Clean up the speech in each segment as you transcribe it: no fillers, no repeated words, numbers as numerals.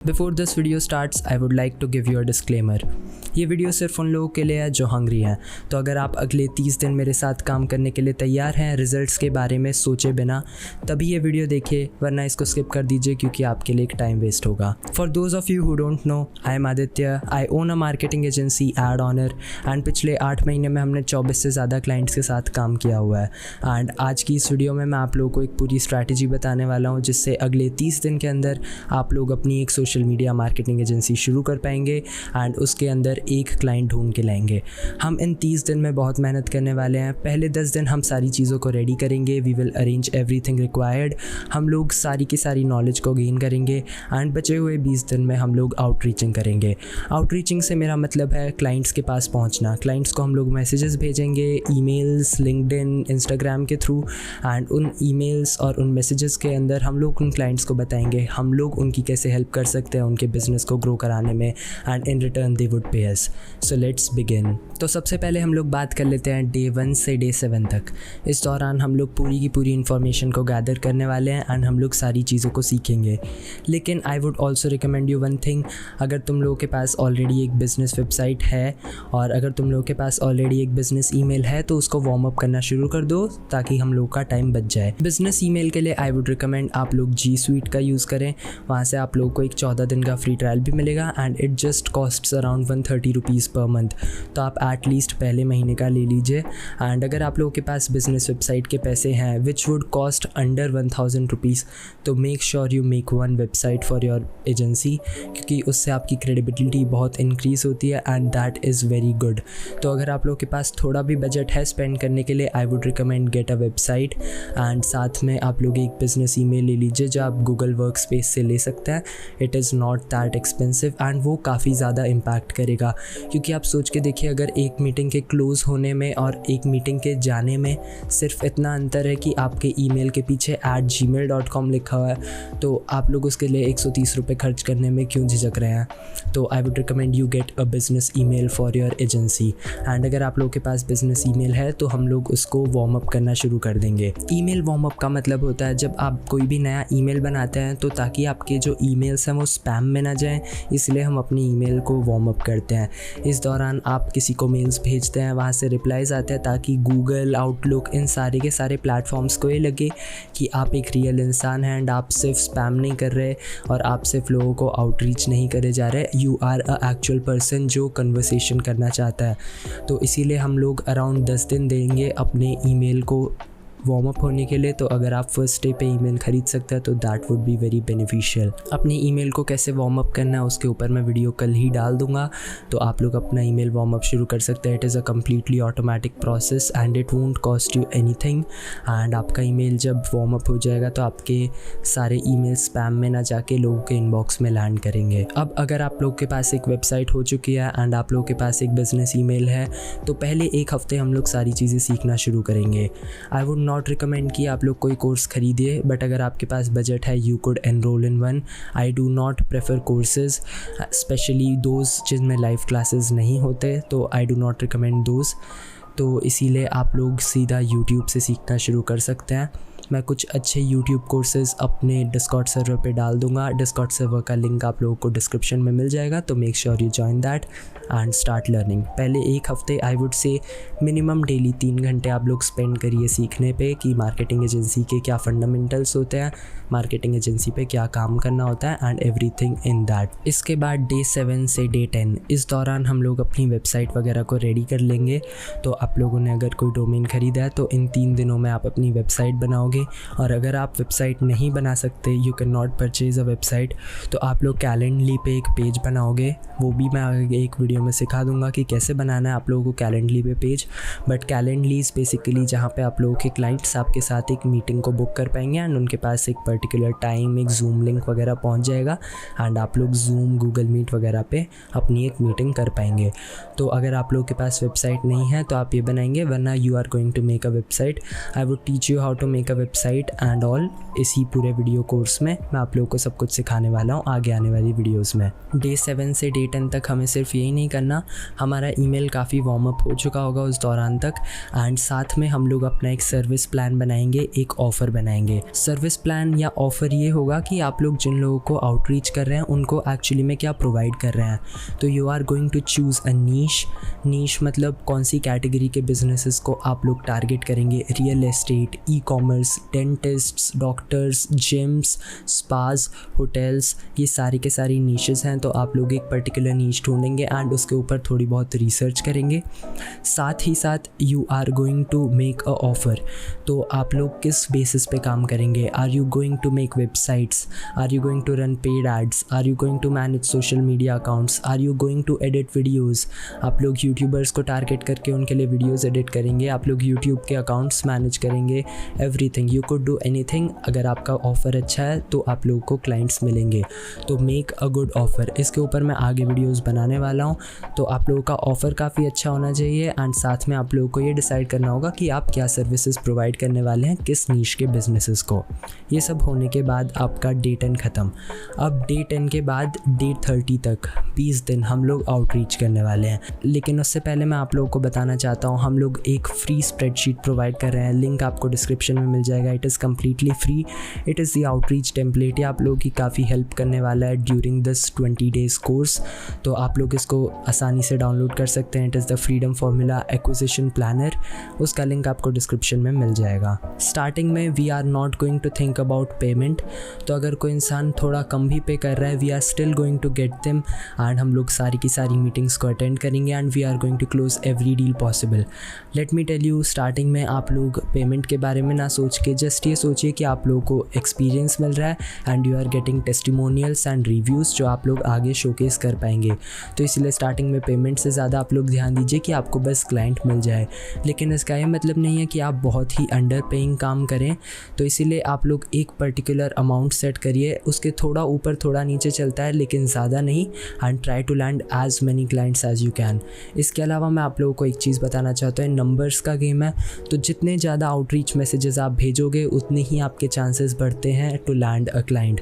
Before this video starts, I would like to give you a disclaimer. ये video सिर्फ उन लोगों के लिए है जो हंग्री हैं। तो अगर आप अगले 30 दिन मेरे साथ काम करने के लिए तैयार हैं रिजल्ट्स के बारे में सोचे बिना, तभी ये वीडियो देखिए, वरना इसको स्किप कर दीजिए क्योंकि आपके लिए एक टाइम वेस्ट होगा। For those of you who don't know, I am Aditya. I own a marketing agency ad owner and पिछले 8 महीने में हमने 24 से ज़्यादा क्लाइंट्स के साथ काम किया हुआ है। एंड आज की इस वीडियो में मैं आप लोगों को एक पूरी स्ट्रैटेजी बताने वाला हूँ जिससे अगले 30 दिन के अंदर आप लोग अपनी एक सोशल मीडिया मार्केटिंग एजेंसी शुरू कर पाएंगे एंड उसके अंदर एक क्लाइंट ढूंढ के लाएंगे। हम इन 30 दिन में बहुत मेहनत करने वाले हैं। पहले 10 दिन हम सारी चीज़ों को रेडी करेंगे। We will arrange everything required. हम लोग सारी की सारी नॉलेज को गेन करेंगे एंड बचे हुए 20 दिन में हम लोग आउटरीचिंग करेंगे। आउटरीचिंग से मेरा मतलब है क्लाइंट्स के पास पहुंचना। क्लाइंट्स को हम लोग मैसेजेस भेजेंगे, ईमेल्स, लिंक्डइन, इंस्टाग्राम के थ्रू एंड उन ईमेल्स और उन मैसेजेस के अंदर हम लोग उन क्लाइंट्स को बताएंगे हम लोग उनकी कैसे हेल्प कर सकते हैं उनके बिजनेस को ग्रो कराने में and in return they would पे अस। So let's begin. तो सबसे पहले हम लोग बात कर लेते हैं डे 1 से डे 7 तक। इस दौरान हम लोग पूरी की पूरी इन्फॉर्मेशन को गैदर करने वाले हैं एंड हम लोग सारी चीज़ों को सीखेंगे। लेकिन I would also recommend you one thing, अगर तुम लोगों के पास ऑलरेडी एक बिज़नेस वेबसाइट है और अगर तुम लोगों के पास ऑलरेडी एक बिज़नेस ईमेल है तो उसको वार्म अप करना शुरू कर दो ताकि हम लोग का टाइम बच जाए। बिज़नेस ईमेल के लिए आई वुड रिकमेंड आप लोग जी स्वीट का यूज़ करें। वहाँ से आप लोग को एक 14 दिन का फ्री ट्रायल भी मिलेगा and it just costs around 130 rupees per month. तो आप एटलीस्ट पहले महीने का ले लीजिए। एंड अगर आप लोगों के पास बिजनेस वेबसाइट के पैसे हैं which would cost under 1000 rupees, तो make sure you make one website for your agency क्योंकि उससे आपकी क्रेडिबिलिटी बहुत इंक्रीज़ होती है and that is very good. तो अगर आप लोगों के पास थोड़ा भी बजट है स्पेंड करने के लिए, I would recommend get a website and साथ में आप लोग एक बिज़नेस ईमेल ले लीजिए जो आप गूगल वर्कस्पेस से ले सकते हैं। It is not that expensive and वो काफ़ी ज़्यादा इम्पैक्ट करेगा क्योंकि आप सोच के देखिए अगर एक मीटिंग के क्लोज़ होने में और एक मीटिंग के जाने में सिर्फ इतना अंतर है कि आपके ईमेल के पीछे @gmail.com लिखा हुआ है, तो आप लोग उसके लिए 130 रुपये खर्च करने में क्यों झिझक रहे हैं। तो I would recommend you get a business email for your agency and अगर आप लोगों के पास बिज़नेस ईमेल है तो हम लोग उसको वार्म अप करना शुरू कर देंगे। ईमेल वार्म अप का मतलब होता है जब आप कोई भी नया ईमेल बनाते हैं तो ताकि आपके जो ईमेल्स हैं वो स्पैम में ना जाएं, इसलिए हम अपनी ईमेल को वार्म अप करते हैं। इस दौरान आप किसी को मेल्स भेजते हैं, वहाँ से रिप्लाईज आते हैं ताकि गूगल, आउटलुक, इन सारे के सारे प्लेटफॉर्म्स को ये लगे कि आप एक रियल इंसान हैं एंड आप सिर्फ स्पैम नहीं कर रहे और आप सिर्फ लोगों को आउटरीच नहीं करे जा रहे, you are a actual person जो कन्वर्सेशन करना चाहता है। तो इसीलिए हम लोग अराउंड 10 दिन देंगे अपने ईमेल को वार्म अप होने के लिए। तो अगर आप फर्स्ट डे पे ईमेल खरीद सकते हैं तो that would be very beneficial. अपनी ईमेल को कैसे वार्म अप करना है उसके ऊपर मैं वीडियो कल ही डाल दूंगा, तो आप लोग अपना ईमेल वार्म अप शुरू कर सकते हैं। It is a completely automatic process and it won't cost you anything and आपका ईमेल जब वार्म अप हो जाएगा तो आपके सारे ईमेल स्पैम में ना जाके लोगों के इनबॉक्स में लैंड करेंगे। अब अगर आप लोग के पास एक वेबसाइट हो चुकी है एंड आप लोग के पास एक बिजनेस ईमेल है तो पहले एक हफ्ते हम लोग सारी चीज़ें सीखना शुरू करेंगे। आई वुड नॉट रिकमेंड कि आप लोग कोई कोर्स खरीदिए, बट अगर आपके पास बजट है you could enrol in one. I do not prefer courses, specially those जिनमें लाइव क्लासेस नहीं होते, तो I do not recommend those. तो इसीलिए आप लोग सीधा यूट्यूब से सीखना शुरू कर सकते हैं। मैं कुछ अच्छे यूट्यूब कोर्सेज़ अपने डिस्कॉर्ड सर्वर पे डाल दूंगा। डिस्कॉर्ड सर्वर का लिंक आप लोगों को डिस्क्रिप्शन में मिल जाएगा, तो make sure you join that and start learning. पहले एक हफ्ते I would say minimum daily 3 घंटे आप लोग स्पेंड करिए सीखने पे कि मार्केटिंग एजेंसी के क्या फंडामेंटल्स होते हैं, मार्केटिंग एजेंसी पे क्या काम करना होता है एंड एवरीथिंग इन दैट। इसके बाद डे 7 से डे 10 इस दौरान हम लोग अपनी वेबसाइट वगैरह को रेडी कर लेंगे। तो आप लोगों ने अगर कोई डोमेन ख़रीदा है तो इन 3 दिनों में आप अपनी वेबसाइट बनाओगे। और अगर आप वेबसाइट नहीं बना सकते, you can not purchase a website, तो आप लोग कैलेंडली पे एक पेज बनाओगे। वो भी मैं आगे एक वीडियो में सिखा दूंगा कि कैसे बनाना है आप लोगों को कैलेंडली पे page. But Calendly is basically जहाँ पे आप लोगों के क्लाइंट्स आपके साथ एक मीटिंग को बुक कर पाएंगे एंड उनके पास एक पर्टिकुलर टाइम, एक जूम लिंक वगैरह पहुँच जाएगा एंड आप लोग जूम, गूगल मीट वगैरह पे अपनी एक मीटिंग कर पाएंगे। तो अगर आप लोगों के पास वेबसाइट नहीं है तो आप ये बनाएंगे, वरना you are going to make a website. I would teach you how to make a website website and all इसी पूरे वीडियो कोर्स में मैं आप लोगों को सब कुछ सिखाने वाला हूँ आगे आने वाली वीडियोस में। डे 7 से डे 10 तक हमें सिर्फ यही नहीं करना, हमारा ईमेल काफ़ी वार्म अप हो चुका होगा उस दौरान तक, एंड साथ में हम लोग अपना एक सर्विस प्लान बनाएंगे, एक ऑफ़र बनाएंगे। सर्विस प्लान या ऑफ़र ये होगा कि आप लोग जिन लोगों को आउटरीच कर रहे हैं उनको एक्चुअली में क्या प्रोवाइड कर रहे हैं। तो you are going to choose a niche मतलब कौन सी कैटेगरी के बिजनेसेस को आप लोग टारगेट करेंगे। Real estate, e commerce, dentists, doctors, gyms, spas, hotels, ये सारी के सारी नीशेस हैं। तो आप लोग एक पर्टिकुलर नीश ढूंढेंगे एंड उसके ऊपर थोड़ी बहुत रिसर्च करेंगे। साथ ही साथ you are going to make a offer. तो आप लोग किस बेसिस पे काम करेंगे? Are you going to make websites? Are you going to run paid ads? Are you going to manage social media accounts? Are you going to edit videos? आप लोग YouTubers को टारगेट करके उनके लिए वीडियोज़ एडिट करेंगे, आप लोग YouTube के अकाउंट्स मैनेज करेंगे, everything you could do anything. अगर आपका ऑफ़र अच्छा है तो आप लोगों को क्लाइंट्स मिलेंगे। तो मेक अ गुड ऑफ़र, इसके ऊपर मैं आगे वीडियोज़ बनाने वाला हूँ। तो आप लोगों का ऑफ़र काफ़ी अच्छा होना चाहिए एंड साथ में आप लोगों को ये डिसाइड करना होगा कि आप क्या सर्विसेज प्रोवाइड करने वाले हैं किस नीश के बिजनेसेस को। ये सब होने के बाद आपका डे 10 ख़त्म। अब डे 10 के बाद डे 30 तक 20 दिन हम लोग आउटरीच करने वाले हैं। लेकिन उससे पहले मैं आप लोगों को बताना चाहता हूँ, हम लोग एक फ्री स्प्रेडशीट प्रोवाइड कर रहे हैं, लिंक आपको डिस्क्रिप्शन में मिल जाएगा। It is completely free, it is the outreach template. ये आप लोगों की काफ़ी हेल्प करने वाला है ड्यूरिंग दिस 20 डेज़ कोर्स। तो आप लोग इसको आसानी से डाउनलोड कर सकते हैं। It is the freedom formula acquisition planner, उसका लिंक आपको डिस्क्रिप्शन में मिल जाएगा। स्टार्टिंग में we are not going to think about payment. तो अगर कोई इंसान थोड़ा कम भी पे कर रहा है, we are still going to get them and हम लोग सारी की सारी मीटिंग्स को अटेंड करेंगे and we are going to close every deal possible. Let me tell you, starting में आप लोग पेमेंट के बारे में ना सोच के जस्ट ये सोचिए कि आप लोगों को एक्सपीरियंस मिल रहा है and you are getting testimonials and reviews जो आप लोग आगे शोकेस कर पाएंगे। तो इसलिए स्टार्टिंग में पेमेंट से ज़्यादा आप लोग ध्यान दीजिए कि आपको बस क्लाइंट मिल जाए। लेकिन इसका ये मतलब नहीं है कि आप बहुत ही अंडर पेइंग काम करें। तो इसीलिए आप लोग एक पर्टिकुलर अमाउंट सेट करिए, उसके थोड़ा ऊपर थोड़ा नीचे चलता है लेकिन ज़्यादा नहीं, and try to land as many clients as you can. इसके अलावा मैं आप लोगों को एक चीज़ बताना चाहता हूँ, नंबर्स का गेम है। तो जितने ज़्यादा आउटरीच मैसेजेस आप भेजोगे उतने ही आपके चांसेस बढ़ते हैं टू लैंड अ क्लाइंट।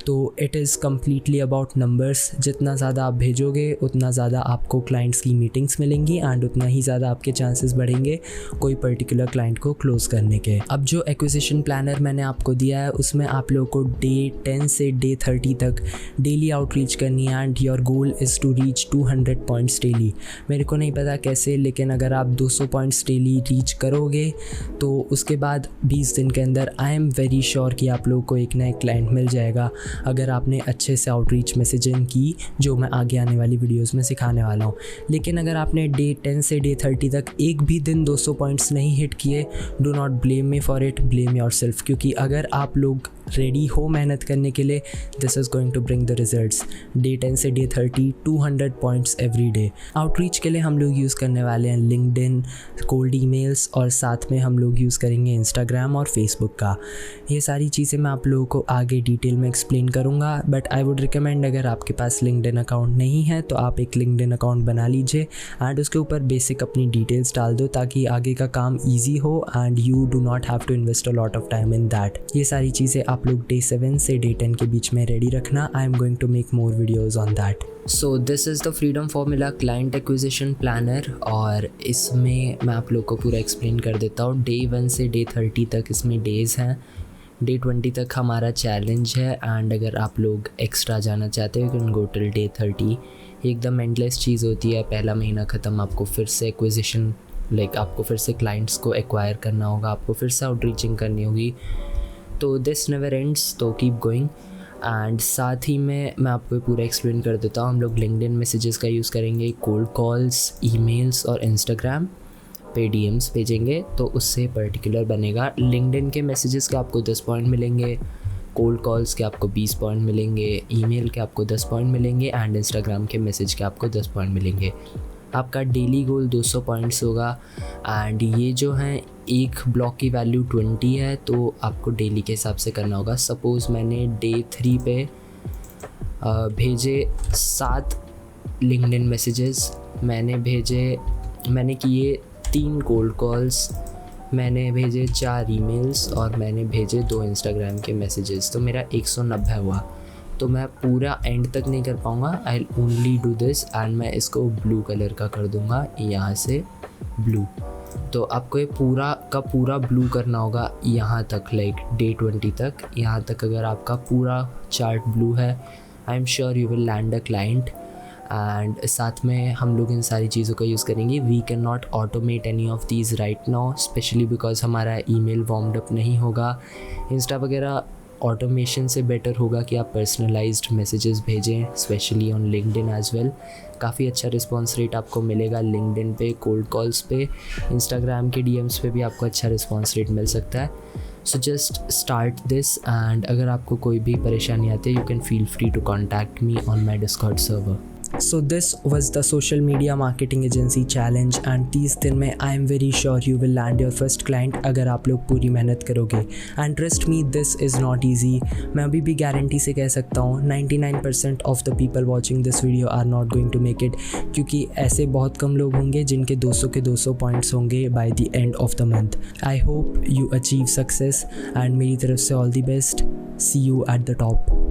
तो it is completely about numbers. जितना ज़्यादा आप भेजोगे उतना ज़्यादा आपको क्लाइंट्स की मीटिंग्स मिलेंगी एंड उतना ही ज़्यादा आपके चांसेस बढ़ेंगे कोई पर्टिकुलर क्लाइंट को क्लोज करने के। अब जो एक्विजिशन प्लानर मैंने आपको दिया है उसमें आप लोगों को डे 10 से डे 30 तक डेली आउटरीच करनी है and your goal is to reach 200 points daily. मेरे को नहीं पता कैसे, लेकिन अगर आप 200 पॉइंट्स डेली रीच करोगे तो उसके बाद 20 दिन के अंदर आई एम वेरी श्योर कि आप लोगों को एक ना एक क्लाइंट मिल जाएगा अगर आपने अच्छे से आउटरीच मैसेजिंग की, जो मैं आगे आने वाली वीडियोस में सिखाने वाला हूँ। लेकिन अगर आपने डे 10 से डे 30 तक एक भी दिन 200 पॉइंट्स नहीं हिट किए, do not blame me for it, blame yourself. क्योंकि अगर आप लोग रेडी हो मेहनत करने के लिए, this is going to bring the results. Day 10 से day 30 200 points every day. Outreach के लिए हम लोग यूज़ करने वाले हैं लिंक्डइन, कोल्ड ईमेल्स और साथ में हम लोग यूज़ करेंगे इंस्टाग्राम और फेसबुक का। ये सारी चीज़ें मैं आप लोगों को आगे डिटेल में एक्सप्लेन करूँगा, बट आई वुड रिकमेंड अगर आपके पास लिंक्डइन अकाउंट नहीं है तो आप एक लिंक्डइन अकाउंट बना लीजिए एंड उसके ऊपर बेसिक अपनी डिटेल्स डाल दो ताकि आगे का काम ईजी हो and you do not have to invest a lot of time in that. ये सारी चीज़ें आप लोग डे 7 से डे 10 के बीच में रेडी रखना। I am going to make more videos on that. So this is the freedom formula client acquisition planner और इसमें मैं आप लोग को पूरा एक्सप्लेन कर देता हूँ। डे 1 से डे 30 तक इसमें डेज़ हैं। डे 20 तक हमारा चैलेंज है एंड अगर आप लोग एक्स्ट्रा जाना चाहते हो you can go till day 30। एकदम एंडलेस चीज़ होती है, पहला महीना ख़त्म, आपको फिर से एक्विजिशन आपको फिर से क्लाइंट्स को एक्वायर करना होगा, आपको फिर से आउटरीचिंग करनी होगी। तो दिस नेवर एंड्स, तो कीप गोइंग। एंड साथ ही में मैं आपको पूरा एक्सप्लेन कर देता हूँ। हम लोग लिंक्डइन मैसेजेस का यूज़ करेंगे, कोल्ड कॉल्स, ईमेल्स और इंस्टाग्राम पे डीएम्स भेजेंगे तो उससे पर्टिकुलर बनेगा। लिंक्डइन के मैसेजेस के आपको 10 पॉइंट मिलेंगे, कोल्ड कॉल्स के आपको 20 पॉइंट मिलेंगे, ईमेल के आपको 10 पॉइंट मिलेंगे एंड इंस्टाग्राम के मैसेज के आपको 10 पॉइंट मिलेंगे। आपका डेली गोल 200 पॉइंट्स होगा एंड ये जो हैं एक ब्लॉक की वैल्यू 20 है तो आपको डेली के हिसाब से करना होगा। सपोज़ मैंने डे 3 पे भेजे 7 लिंक्डइन मैसेजेस, मैंने किए 3 कोल्ड कॉल्स, मैंने भेजे 4 ईमेल्स और मैंने भेजे 2 इंस्टाग्राम के मैसेजेस, तो मेरा 190 हुआ। तो मैं पूरा एंड तक नहीं कर पाऊँगा, I only do this and मैं इसको ब्लू कलर का कर दूँगा, यहाँ से ब्लू। तो आपको ये पूरा का पूरा ब्लू करना होगा यहाँ तक, लाइक डे 20 तक। यहाँ तक अगर आपका पूरा चार्ट ब्लू है, I am sure you will land a client. And साथ में हम लोग इन सारी चीज़ों का यूज़ करेंगे। We can not automate any of these right now, specially because हमारा ईमेल वार्म्ड अप नहीं होगा। इंस्टा वगैरह ऑटोमेशन से बेटर होगा कि आप पर्सनलाइज्ड मैसेजेस भेजें, specially on LinkedIn as well. काफ़ी अच्छा रिस्पॉन्स रेट आपको मिलेगा लिंक्डइन पे, कोल्ड कॉल्स पे। इंस्टाग्राम के डीएम्स पे भी आपको अच्छा रिस्पॉन्स रेट मिल सकता है। So just start this and अगर आपको कोई भी परेशानी आती है, you can feel free to contact me on my Discord server. So this was the social media marketing agency challenge and 30 दिन में I am very sure you will land your first client अगर आप लोग पूरी मेहनत करोगे। And trust me, this is not easy। मैं अभी भी गारंटी से कह सकता हूँ 99% of the people watching this video are not going to make it, क्योंकि ऐसे बहुत कम लोग होंगे जिनके 200 के 200 पॉइंट्स होंगे by the end of the month। I hope you achieve success and मेरी तरफ से all the best। See you at the top।